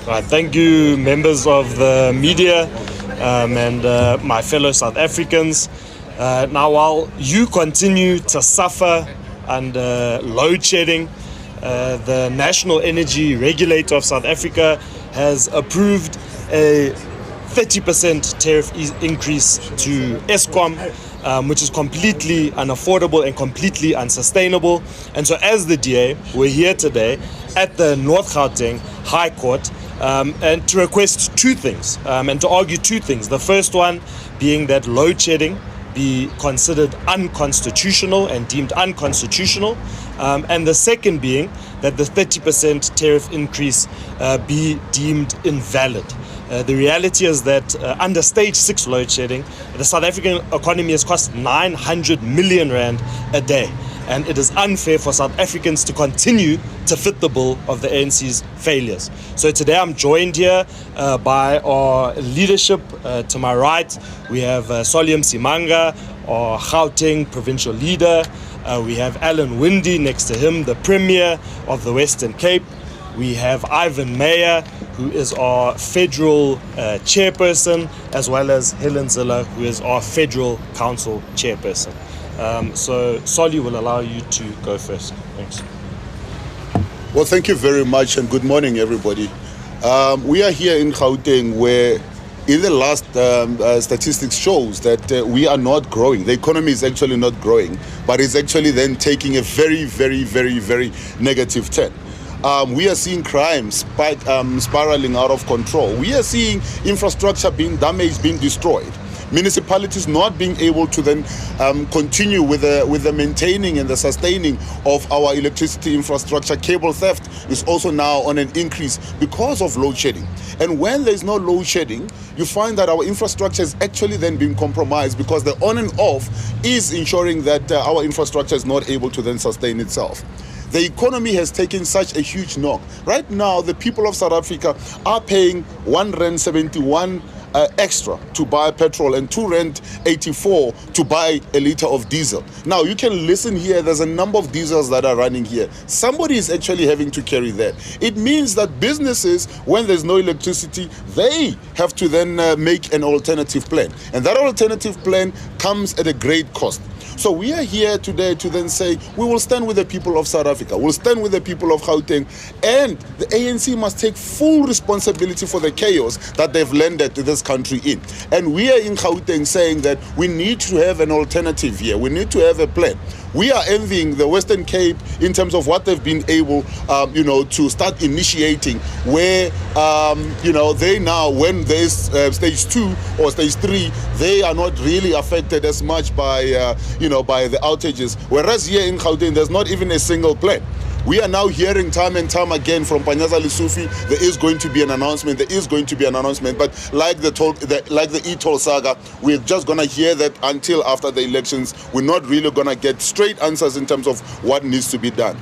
Right, thank you, members of the media and my fellow South Africans. Now, while you continue to suffer under load shedding, the National Energy Regulator of South Africa has approved a 30% tariff increase to Eskom, which is completely unaffordable and completely unsustainable. And so as the DA, we're here today at the North Gauteng High Court and to request two things and to argue two things. The first one being that load shedding be considered unconstitutional and deemed unconstitutional, and the second being that the 30% tariff increase be deemed invalid. The reality is that under stage 6 load shedding, the South African economy has cost 900 million rand a day. And it is unfair for South Africans to continue to fit the bill of the ANC's failures. So today I'm joined here by our leadership. To my right, we have Msimanga, our Gauteng provincial leader. We have Winde next to him, the Premier of the Western Cape. We have Meyer, who is our federal chairperson, as well as Helen Zille, who is our federal council chairperson. So Solly will allow you to go first. Thanks. Well, thank you very much and good morning, everybody. We are here in Gauteng where in the last statistics shows that we are not growing. The economy is actually not growing, but it's actually then taking a very, very, very, very negative turn. We are seeing crime spiraling out of control. We are seeing infrastructure being damaged, being destroyed. Municipalities not being able to then continue with the maintaining and the sustaining of our electricity infrastructure. Cable theft is also now on an increase because of load shedding. And when there's no load shedding, you find that our infrastructure is actually then being compromised because the on and off is ensuring that our infrastructure is not able to then sustain itself. The economy has taken such a huge knock. Right now, the people of South Africa are paying R1.71 extra to buy petrol and R2.84 to buy a liter of diesel. Now, you can listen here. There's a number of diesels that are running here. Somebody is actually having to carry that. It means that businesses, when there's no electricity, they have to then make an alternative plan. And that alternative plan comes at a great cost. So we are here today to then say we will stand with the people of South Africa, we'll stand with the people of Gauteng, and the ANC must take full responsibility for the chaos that they've landed to this country in. And we are in Gauteng saying that we need to have an alternative here. We need to have a plan. We are envying the Western Cape in terms of what they've been able, to start initiating, where, they now, when there's stage 2 or stage 3, they are not really affected as much by the outages. Whereas here in Gauteng, there's not even a single plan. We are now hearing time and time again from Panyaza Lesufi, there is going to be an announcement, but like the e-toll saga, we're just going to hear that until after the elections. We're not really going to get straight answers in terms of what needs to be done.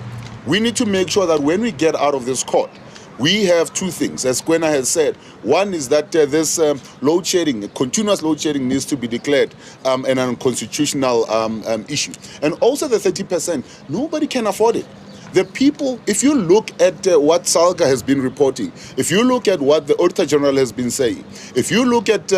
We need to make sure that when we get out of this court, we have two things, as Kwena has said. One is that this load shedding, continuous load shedding, needs to be declared an unconstitutional issue. And also the 30%, nobody can afford it. The people, if you look at what Salga has been reporting, if you look at what the Auditor General has been saying, if you look at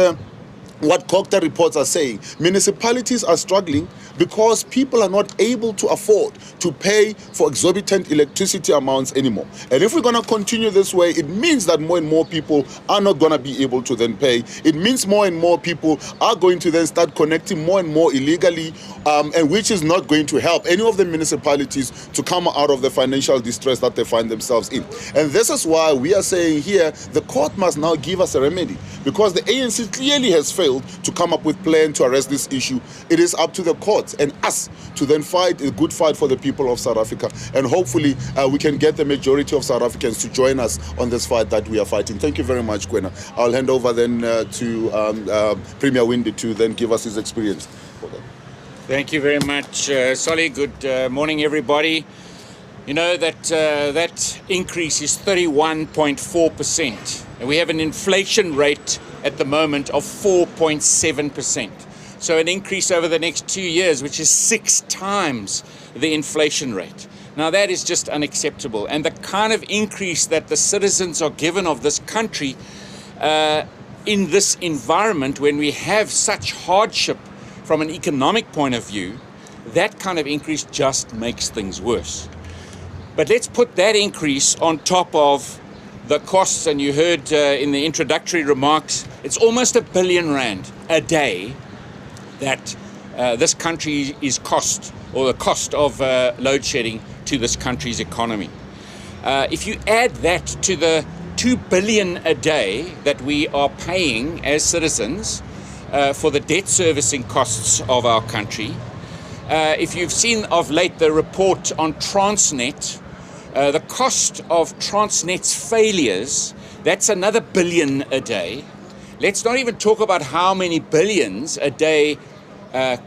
what COGTA reports are saying, municipalities are struggling because people are not able to afford to pay for exorbitant electricity amounts anymore. And if we're going to continue this way, it means that more and more people are not going to be able to then pay. It means more and more people are going to then start connecting more and more illegally, and which is not going to help any of the municipalities to come out of the financial distress that they find themselves in. And this is why we are saying here, the court must now give us a remedy, because the ANC clearly has failed to come up with a plan to arrest this issue. It is up to the courts and us to then fight a good fight for the people of South Africa. And hopefully we can get the majority of South Africans to join us on this fight that we are fighting. Thank you very much, Kwena. I'll hand over then to Premier Winde to then give us his experience. Thank you very much, Solly. Good morning, everybody. You know that that increase is 31.4%. And we have an inflation rate at the moment of 4.7%. So an increase over the next 2 years, which is 6 times the inflation rate. Now that is just unacceptable. And the kind of increase that the citizens are given of this country in this environment, when we have such hardship from an economic point of view, that kind of increase just makes things worse. But let's put that increase on top of the costs, and you heard in the introductory remarks, it's almost R1 billion a day that this country is cost, or the cost of load shedding to this country's economy. If you add that to the 2 billion a day that we are paying as citizens for the debt servicing costs of our country, if you've seen of late the report on Transnet, the cost of Transnet's failures, that's another R1 billion a day. Let's not even talk about how many billions a day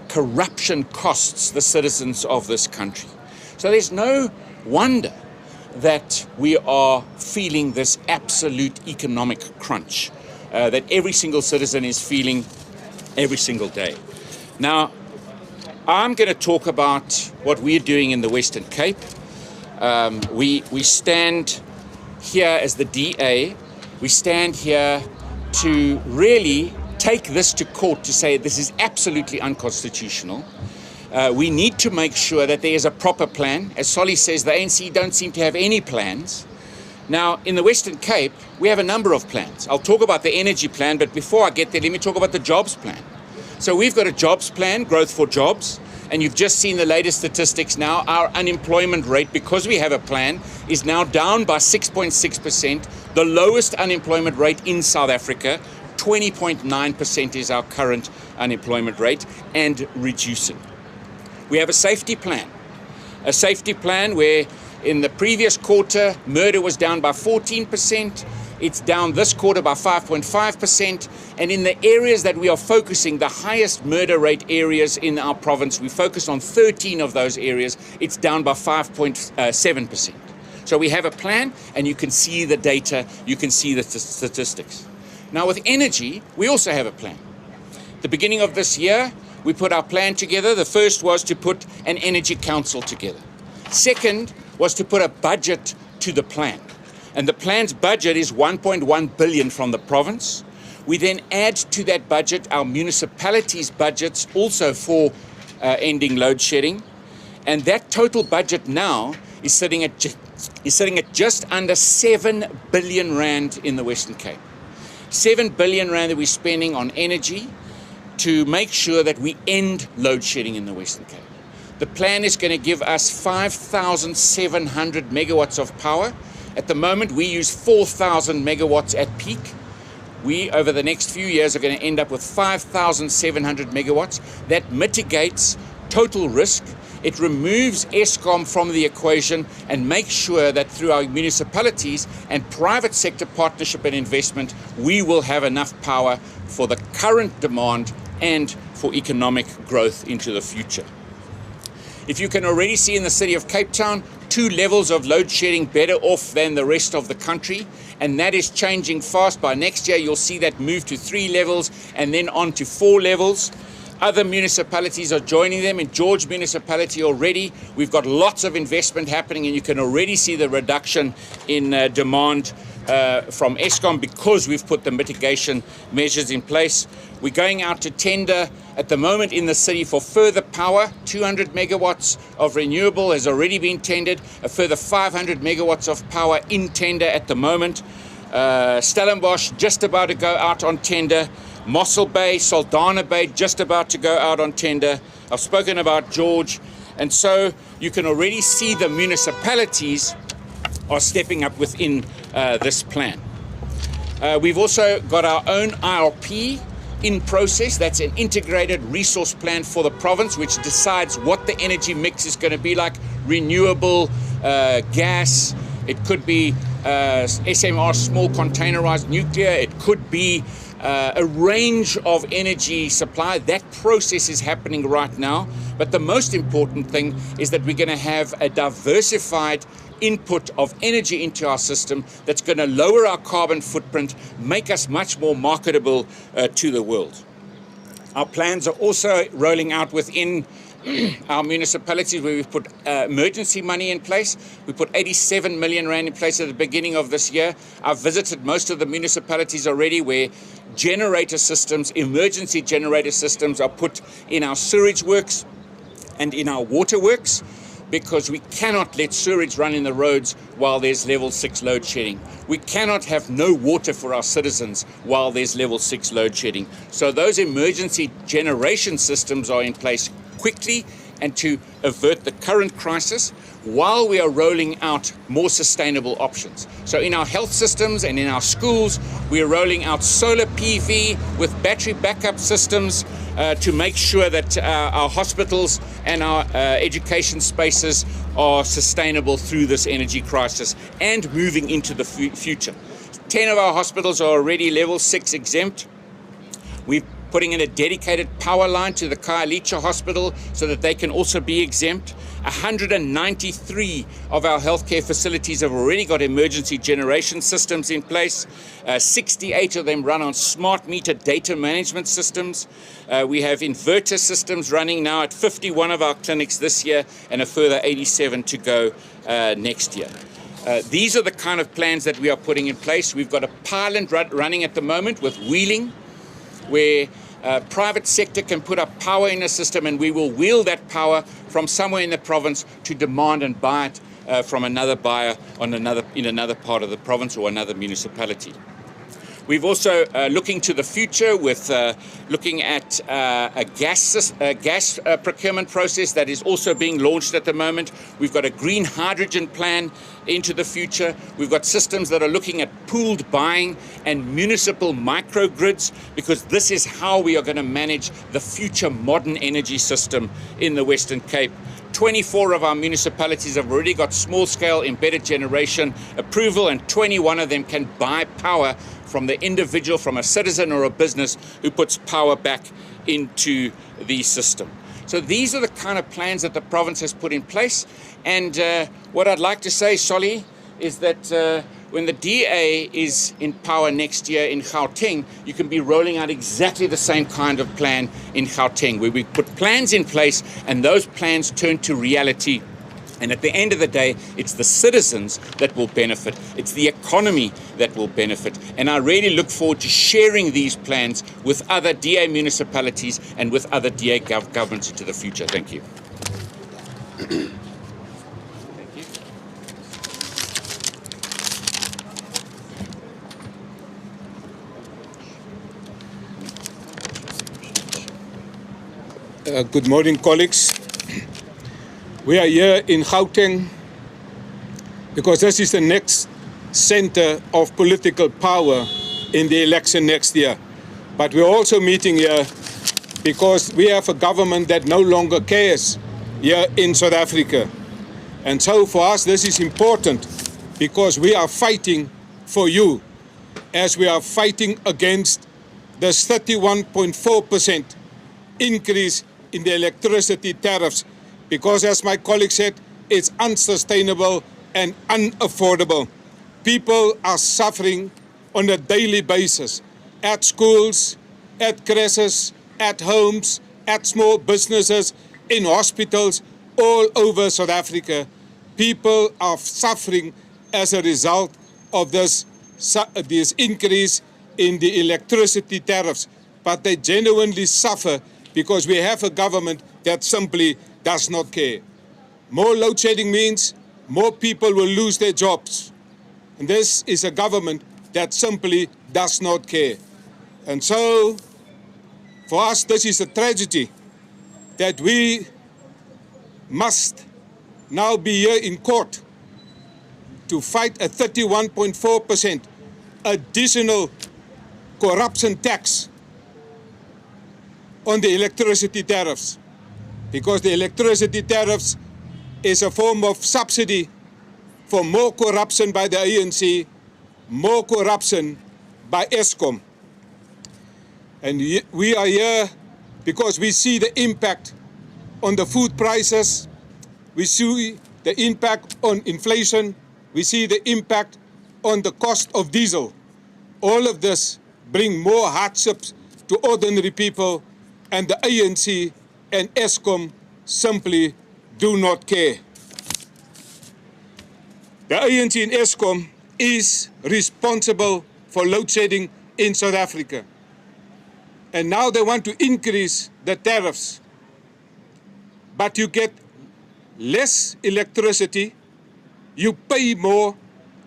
corruption costs the citizens of this country. So there's no wonder that we are feeling this absolute economic crunch that every single citizen is feeling every single day. Now, I'm going to talk about what we're doing in the Western Cape. We stand here as the DA. We stand here to really take this to court to say this is absolutely unconstitutional. We need to make sure that there is a proper plan. As Solly says, the ANC don't seem to have any plans. Now, in the Western Cape, we have a number of plans. I'll talk about the energy plan, but before I get there, let me talk about the jobs plan. So we've got a jobs plan, growth for jobs, and you've just seen the latest statistics now. Our unemployment rate, because we have a plan, is now down by 6.6%, the lowest unemployment rate in South Africa. 20.9% is our current unemployment rate, and reducing. We have a safety plan where in the previous quarter, murder was down by 14%. It's down this quarter by 5.5%. And in the areas that we are focusing, the highest murder rate areas in our province, we focus on 13 of those areas. It's down by 5.7%. So we have a plan, and you can see the data, you can see the statistics. Now with energy, we also have a plan. The beginning of this year, we put our plan together. The first was to put an energy council together. Second was to put a budget to the plan. And the plan's budget is 1.1 billion from the province. We then add to that budget our municipalities' budgets also for ending load shedding. And that total budget now is sitting at just under 7 billion rand in the Western Cape. 7 billion rand that we're spending on energy to make sure that we end load shedding in the Western Cape. The plan is going to give us 5,700 megawatts of power. At the moment, we use 4,000 megawatts at peak. We, over the next few years, are going to end up with 5,700 megawatts. That mitigates total risk. It removes Eskom from the equation and makes sure that through our municipalities and private sector partnership and investment, we will have enough power for the current demand and for economic growth into the future. If you can already see in the city of Cape Town, 2 levels of load shedding better off than the rest of the country, and that is changing fast. By next year, you'll see that move to 3 levels and then on to 4 levels. Other municipalities are joining them. In George municipality already, we've got lots of investment happening, and you can already see the reduction in demand from Eskom because we've put the mitigation measures in place. We're going out to tender at the moment in the city for further power. 200 megawatts of renewable has already been tendered. A further 500 megawatts of power in tender at the moment. Stellenbosch just about to go out on tender. Mossel Bay, Saldanha Bay just about to go out on tender. I've spoken about George. And so you can already see the municipalities are stepping up within this plan. We've also got our own IRP in process. That's an integrated resource plan for the province, which decides what the energy mix is going to be like. Renewable gas, it could be SMR, small containerized nuclear, it could be a range of energy supply. That process is happening right now. But the most important thing is that we're going to have a diversified input of energy into our system that's going to lower our carbon footprint, make us much more marketable to the world. Our plans are also rolling out within our municipalities where we've put emergency money in place. We put 87 million rand in place at the beginning of this year. I've visited most of the municipalities already where generator systems, emergency generator systems are put in our sewage works and in our water works, because we cannot let sewage run in the roads while there's level 6 load shedding. We cannot have no water for our citizens while there's level 6 load shedding. So those emergency generation systems are in place quickly and to avert the current crisis while we are rolling out more sustainable options. So in our health systems and in our schools, we are rolling out solar PV with battery backup systems to make sure that our hospitals and our education spaces are sustainable through this energy crisis and moving into the future. 10 of our hospitals are already level 6 exempt. We're putting in a dedicated power line to the Khayelitsha Hospital so that they can also be exempt. 193 of our healthcare facilities have already got emergency generation systems in place. 68 of them run on smart meter data management systems. We have inverter systems running now at 51 of our clinics this year and a further 87 to go next year. These are the kind of plans that we are putting in place. We've got a pilot running at the moment with wheeling, where private sector can put up power in a system, and we will wheel that power from somewhere in the province to demand and buy it from another buyer in another part of the province or another municipality. We've also looking to the future with looking at a gas procurement process that is also being launched at the moment. We've got a green hydrogen plan into the future. We've got systems that are looking at pooled buying and municipal microgrids, because this is how we are going to manage the future modern energy system in the Western Cape. 24 of our municipalities have already got small-scale embedded generation approval, and 21 of them can buy power from the individual, from a citizen or a business who puts power back into the system. So these are the kind of plans that the province has put in place. And what I'd like to say, Solly, is that when the DA is in power next year in Gauteng, you can be rolling out exactly the same kind of plan in Gauteng, where we put plans in place and those plans turn to reality. And at the end of the day, it's the citizens that will benefit. It's the economy that will benefit. And I really look forward to sharing these plans with other DA municipalities and with other DA governments into the future. Thank you. Good morning, colleagues. We are here in Gauteng because this is the next center of political power in the election next year. But we're also meeting here because we have a government that no longer cares here in South Africa. And so for us, this is important because we are fighting for you, as we are fighting against this 31.4% increase in the electricity tariffs, because as my colleague said, it's unsustainable and unaffordable. People are suffering on a daily basis at schools, at creches, at homes, at small businesses, in hospitals all over South Africa. People are suffering as a result of this increase in the electricity tariffs, but they genuinely suffer because we have a government that simply does not care. More load shedding means more people will lose their jobs. And this is a government that simply does not care. And so, for us, this is a tragedy that we must now be here in court to fight a 31.4% additional corruption tax on the electricity tariffs, because the electricity tariffs is a form of subsidy for more corruption by the ANC, more corruption by Eskom. And we are here because we see the impact on the food prices, we see the impact on inflation, we see the impact on the cost of diesel. All of this bring more hardships to ordinary people, and the ANC and Eskom simply do not care. The ANC in Eskom is responsible for load shedding in South Africa. And now they want to increase the tariffs. But you get less electricity, you pay more,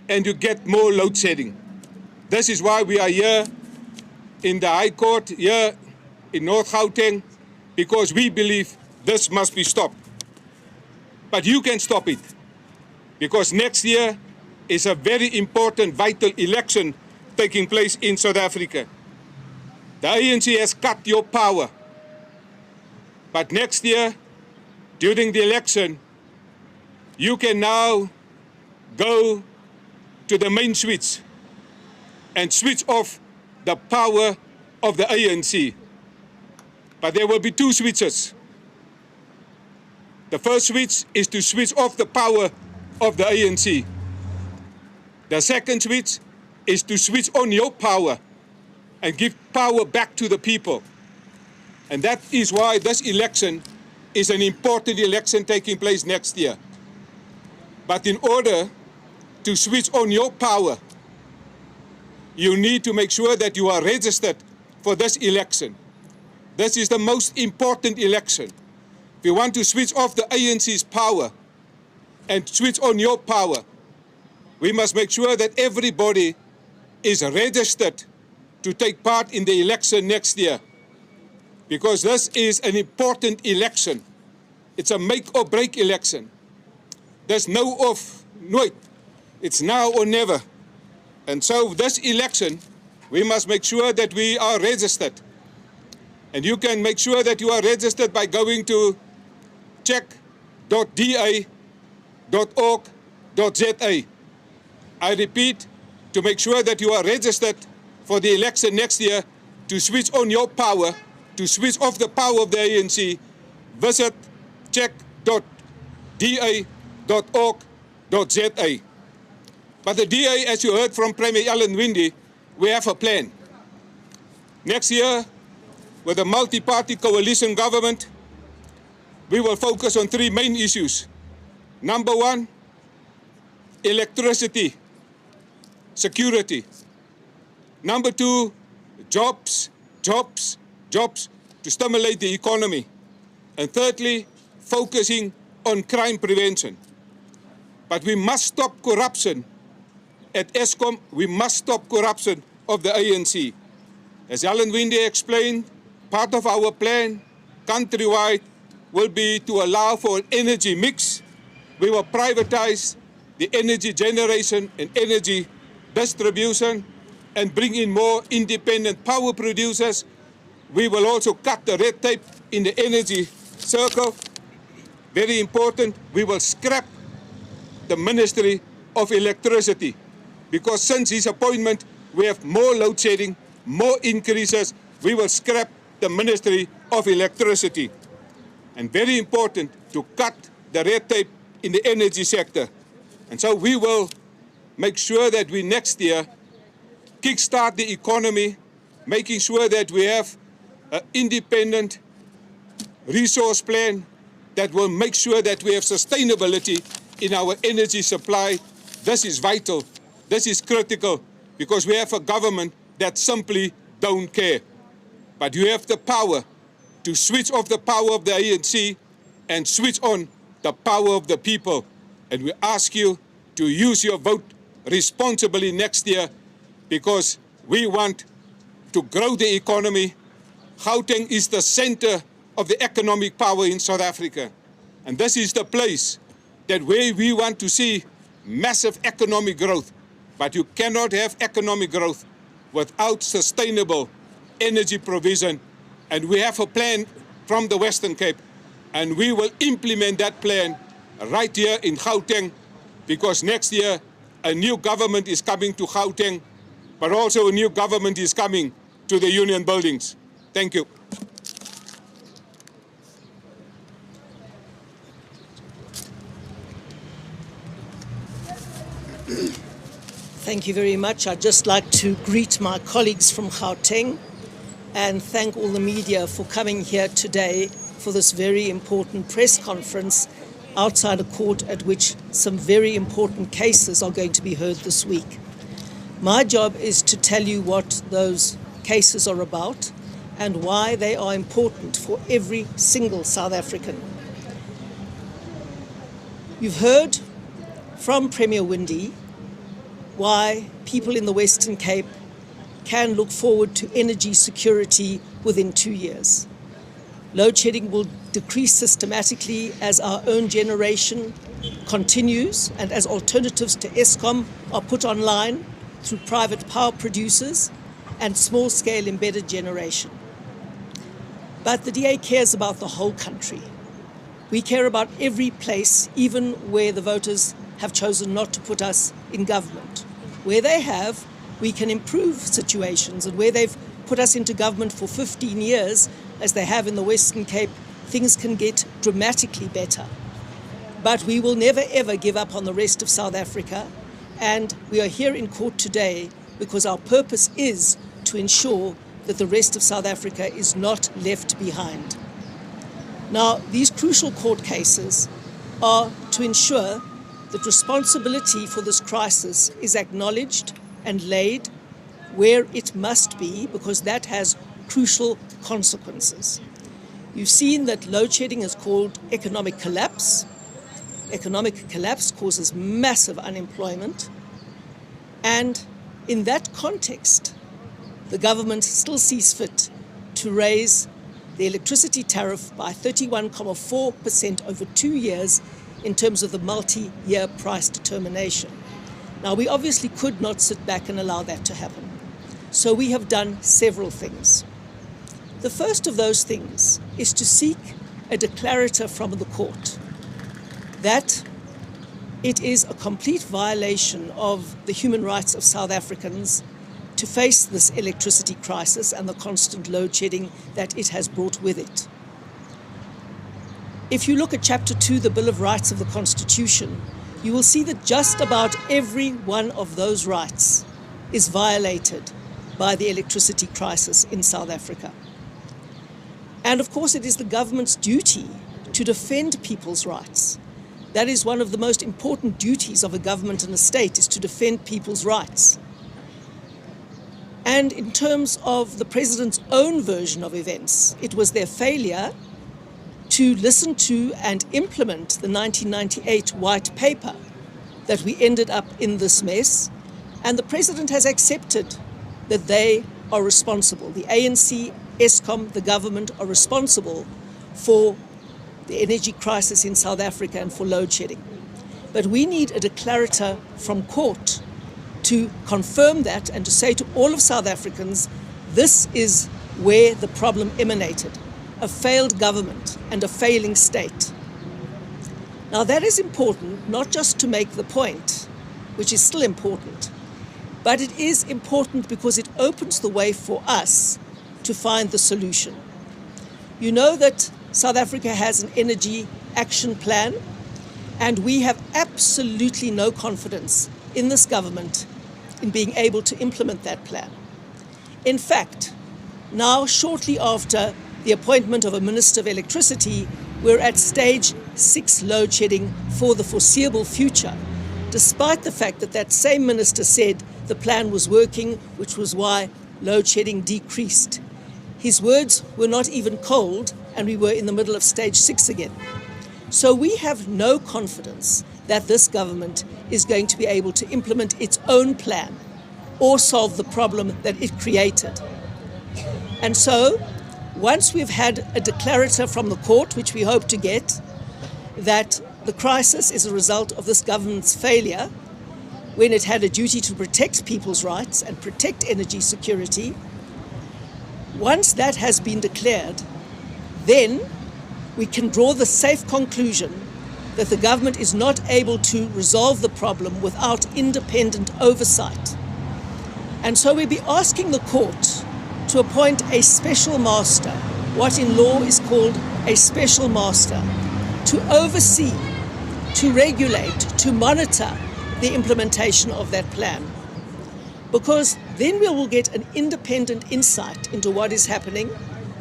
and you get more load shedding. This is why we are here in the High Court, here in North Gauteng, because we believe this must be stopped. But you can stop it, because next year is a very important, vital election taking place in South Africa. The ANC has cut your power. But next year, during the election, you can now go to the main switch and switch off the power of the ANC. But there will be two switches. The first switch is to switch off the power of the ANC. The second switch is to switch on your power and give power back to the people. And that is why this election is an important election taking place next year. But in order to switch on your power, you need to make sure that you are registered for this election. This is the most important election. If you want to switch off the ANC's power and switch on your power, we must make sure that everybody is registered to take part in the election next year. Because this is an important election. It's a make or break election. There's no off, nooit. It's now or never. And so this election, we must make sure that we are registered. And you can make sure that you are registered by going to check.da.org.za. I repeat, to make sure that you are registered for the election next year, to switch on your power, to switch off the power of the ANC, visit check.da.org.za. But the DA, as you heard from Premier Helen Winde, we have a plan. Next year, with a multi-party coalition government, we will focus on three main issues. Number one, electricity, security. Number two, jobs, jobs, jobs to stimulate the economy. And thirdly, focusing on crime prevention. But we must stop corruption at Eskom. We must stop corruption of the ANC. As Helen Winde explained, part of our plan countrywide will be to allow for an energy mix. We will privatize the energy generation and energy distribution and bring in more independent power producers. We will also cut the red tape in the energy circle. Very important, we will scrap the Ministry of Electricity, because since his appointment, we have more load shedding, more increases. We will scrap the Ministry of Electricity. And very important, to cut the red tape in the energy sector. And so we will make sure that we next year kickstart the economy, making sure that we have an independent resource plan that will make sure that we have sustainability in our energy supply. This is vital. This is critical, because we have a government that simply don't care. But you have the power to switch off the power of the ANC and switch on the power of the people. And we ask you to use your vote responsibly next year, because we want to grow the economy. Gauteng is the center of the economic power in South Africa. And this is the place that where we want to see massive economic growth. But you cannot have economic growth without sustainable energy provision. And we have a plan from the Western Cape, and we will implement that plan right here in Gauteng, because next year a new government is coming to Gauteng, but also a new government is coming to the union buildings. Thank you. Thank you very much. I'd just like to greet my colleagues from Gauteng and thank all the media for coming here today for this very important press conference outside a court at which some very important cases are going to be heard this week. My job is to tell you what those cases are about and why they are important for every single South African. You've heard from Premier Winde why people in the Western Cape can look forward to energy security within 2 years. Load shedding will decrease systematically as our own generation continues and as alternatives to Eskom are put online through private power producers and small-scale embedded generation. But the DA cares about the whole country. We care about every place, even where the voters have chosen not to put us in government. Where they have, we can improve situations, and where they've put us into government for 15 years, as they have in the Western Cape, things can get dramatically better. But we will never ever give up on the rest of South Africa, and we are here in court today because our purpose is to ensure that the rest of South Africa is not left behind. Now, these crucial court cases are to ensure that responsibility for this crisis is acknowledged and laid where it must be, because that has crucial consequences. You've seen that load shedding is called economic collapse. Economic collapse causes massive unemployment. And in that context, the government still sees fit to raise the electricity tariff by 31.4% over 2 years in terms of the multi-year price determination. Now, we obviously could not sit back and allow that to happen. So we have done several things. The first of those things is to seek a declarator from the court that it is a complete violation of the human rights of South Africans to face this electricity crisis and the constant load shedding that it has brought with it. If you look at Chapter 2, the Bill of Rights of the Constitution, you will see that just about every one of those rights is violated by the electricity crisis in South Africa. And of course, it is the government's duty to defend people's rights. That is one of the most important duties of a government and a state, is to defend people's rights. And in terms of the president's own version of events, it was their failure to listen to and implement the 1998 white paper that we ended up in this mess. And the president has accepted that they are responsible. The ANC, Eskom, the government are responsible for the energy crisis in South Africa and for load shedding. But we need a declarator from court to confirm that and to say to all of South Africans, this is where the problem emanated, a failed government and a failing state. Now, that is important, not just to make the point, which is still important, but it is important because it opens the way for us to find the solution. You know that South Africa has an energy action plan, and we have absolutely no confidence in this government in being able to implement that plan. In fact, now shortly after the appointment of a Minister of Electricity, we're at stage 6 load shedding for the foreseeable future, despite the fact that that same minister said the plan was working, which was why load shedding decreased. His words were not even cold, and we were in the middle of stage 6 again. So we have no confidence that this government is going to be able to implement its own plan or solve the problem that it created. And so, once we've had a declarator from the court, which we hope to get, that the crisis is a result of this government's failure when it had a duty to protect people's rights and protect energy security, once that has been declared, then we can draw the safe conclusion that the government is not able to resolve the problem without independent oversight. And so we'll be asking the court to appoint a special master, what in law is called a special master, to oversee, to regulate, to monitor the implementation of that plan. Because then we will get an independent insight into what is happening.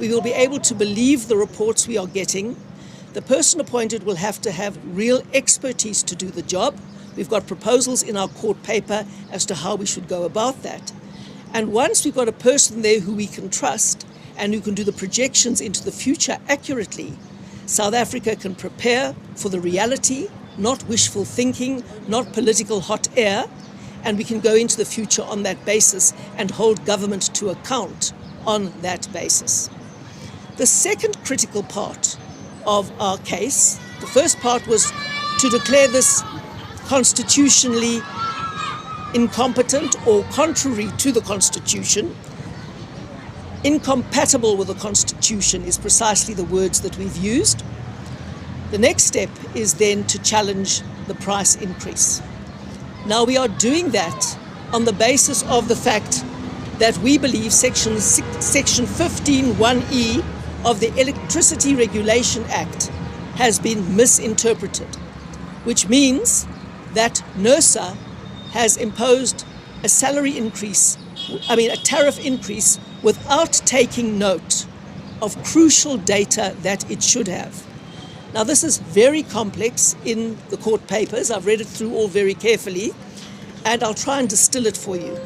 We will be able to believe the reports we are getting. The person appointed will have to have real expertise to do the job. We've got proposals in our court paper as to how we should go about that. And once we've got a person there who we can trust and who can do the projections into the future accurately, South Africa can prepare for the reality, not wishful thinking, not political hot air, and we can go into the future on that basis and hold government to account on that basis. The second critical part of our case, the first part was to declare this constitutionally incompetent or contrary to the Constitution. Incompatible with the Constitution is precisely the words that we've used. The next step is then to challenge the price increase. Now we are doing that on the basis of the fact that we believe Section 15(1)(e) of the Electricity Regulation Act has been misinterpreted, which means that NERSA has imposed a tariff increase without taking note of crucial data that it should have. Now, this is very complex in the court papers. I've read it through all very carefully, and I'll try and distill it for you.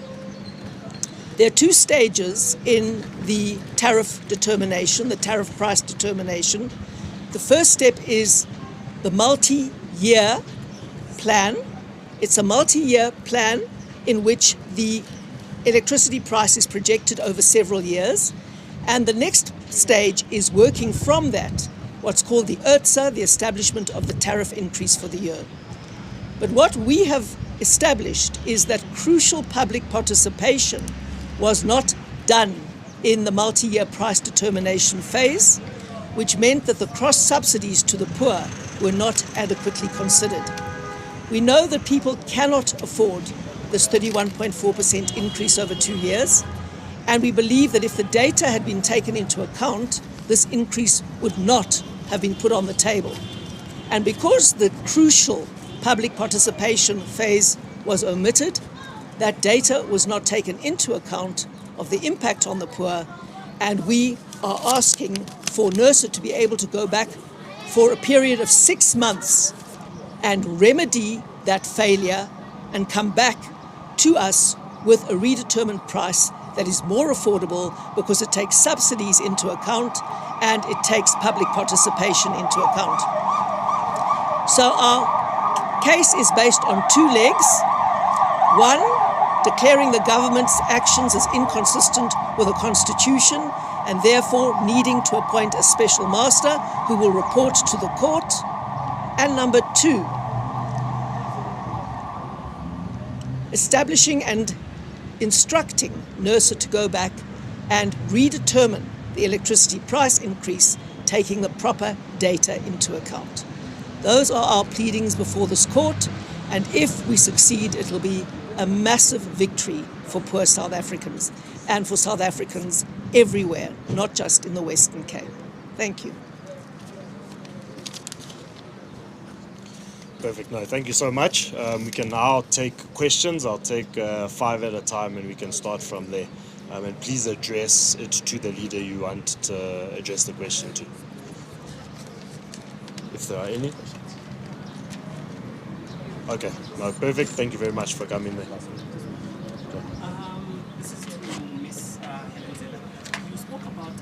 There are two stages in the tariff determination, the tariff price determination. The first step is the multi-year plan. It's a multi-year plan in which the electricity price is projected over several years. And the next stage is working from that, what's called the ERTSA, the establishment of the tariff increase for the year. But what we have established is that crucial public participation was not done in the multi-year price determination phase, which meant that the cross subsidies to the poor were not adequately considered. We know that people cannot afford this 31.4% increase over 2 years, and we believe that if the data had been taken into account, this increase would not have been put on the table. And because the crucial public participation phase was omitted, that data was not taken into account of the impact on the poor, and we are asking for NERSA to be able to go back for a period of 6 months and remedy that failure and come back to us with a redetermined price that is more affordable because it takes subsidies into account and it takes public participation into account. So our case is based on 2 legs. One, declaring the government's actions as inconsistent with the Constitution and therefore needing to appoint a special master who will report to the court. And number 2, establishing and instructing NERSA to go back and redetermine the electricity price increase, taking the proper data into account. Those are our pleadings before this court, and if we succeed, it will be a massive victory for poor South Africans and for South Africans everywhere, not just in the Western Cape. Thank you. Perfect. No, thank you so much. We can now take questions. I'll take 5 at a time and we can start from there. And please address it to the leader you want to address the question to. If there are any. Okay, no, perfect. Thank you very much for coming there. This is to Ms. Helen Zille. You spoke about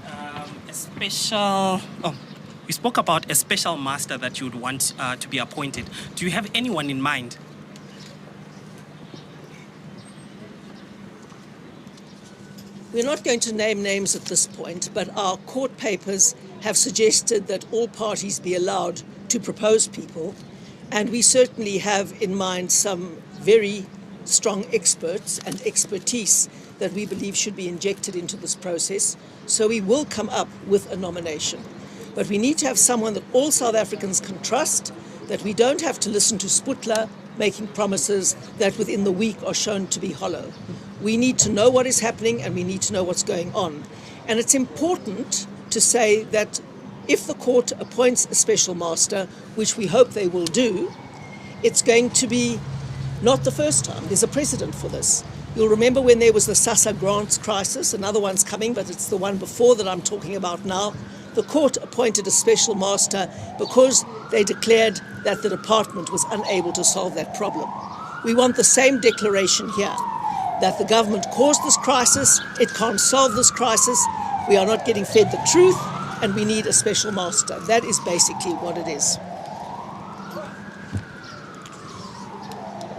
you spoke about a special master that you would want to be appointed. Do you have anyone in mind? We're not going to name names at this point, but our court papers have suggested that all parties be allowed to propose people. And we certainly have in mind some very strong experts and expertise that we believe should be injected into this process. So we will come up with a nomination. But we need to have someone that all South Africans can trust, that we don't have to listen to Sputler making promises that within the week are shown to be hollow. We need to know what is happening and we need to know what's going on. And it's important to say that if the court appoints a special master, which we hope they will do, it's going to be not the first time. There's a precedent for this. You'll remember when there was the SASSA grants crisis, another one's coming, but it's the one before that I'm talking about now. The court appointed a special master because they declared that the department was unable to solve that problem. We want the same declaration here, that the government caused this crisis, it can't solve this crisis, we are not getting fed the truth, and we need a special master. That is basically what it is.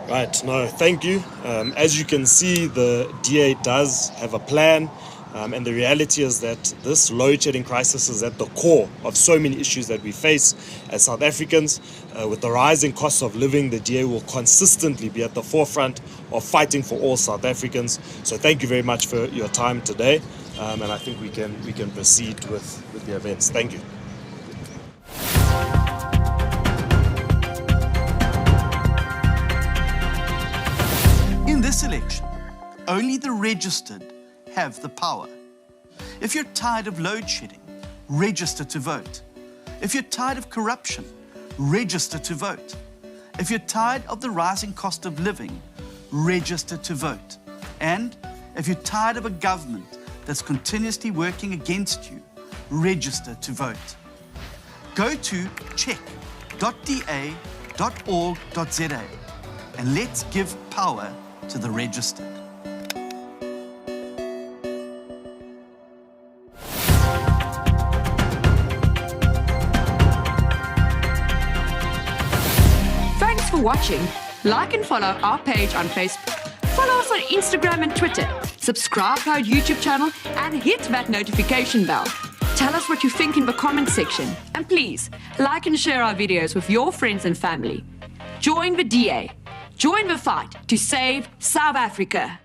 Right, no, thank you. As you can see, the DA does have a plan, and the reality is that this load shedding crisis is at the core of so many issues that we face as South Africans. With the rising costs of living, the DA will consistently be at the forefront of fighting for all South Africans. So thank you very much for your time today, and I think we can proceed with the events. Thank you. In this election, only the registered have the power. If you're tired of load shedding, register to vote. If you're tired of corruption, register to vote. If you're tired of the rising cost of living, register to vote. And if you're tired of a government that's continuously working against you, register to vote. Go to check.da.org.za and let's give power to the registered. Thanks for watching. Like and follow our page on Facebook. Follow us on Instagram and Twitter. Subscribe to our YouTube channel and hit that notification bell. Tell us what you think in the comment section. And please, like and share our videos with your friends and family. Join the DA. Join the fight to save South Africa.